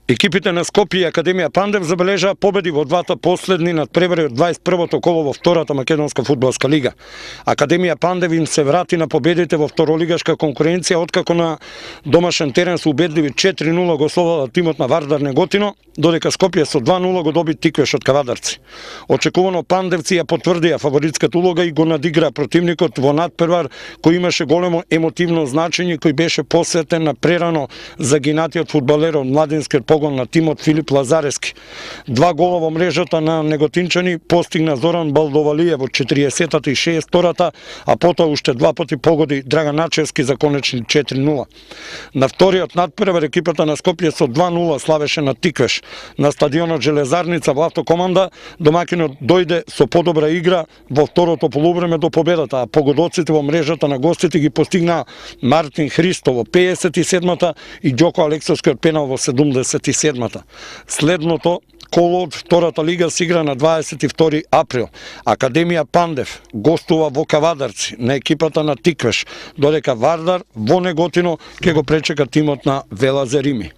Екипите на Скопје и Академија Пандев забележаа победи во двата последни надпревари од 21-то коло во втората македонска фудбалска лига. Академија Пандев им се врати на победите во второлигашка конкуренција откако на домашен терен со убедливи 4-0 го словала тимот на Вардар Неготино, додека Скопје со 2-0 го доби Тиквеш од Кавадарци. Очекувано Пандевци ја потврдија фаворитската улога и го надигра противникот во надпревар кој имаше големо емотивно значење, кој беше посветен на прерано загинатиот фудбалер од младинскиот погон на тимот Филип Лазарески. 2 гола во мрежата на неготинчани постигна Зоран Балдовалије во 40-та и 62-та, а потоа уште 2 пати погоди Драган Начевски за конечни 4-0. На вториот надпревар екипата на Скопје со 2-0 славеше на Тиквеш. На стадионот Железарница во автокоманда домакинот дојде со подобра игра во второто полувреме до победата, а погодоците во мрежата на гостите ги постигнаа Мартин Христо во 57-та и Ѓоко Алексовскиот пенал во 77-та. Следното коло од втората лига се игра на 22 април. Академија Пандев гостува во Кавадарци на екипата на Тиквеш, додека Вардар во Неготино ќе го пречека тимот на Велазерими.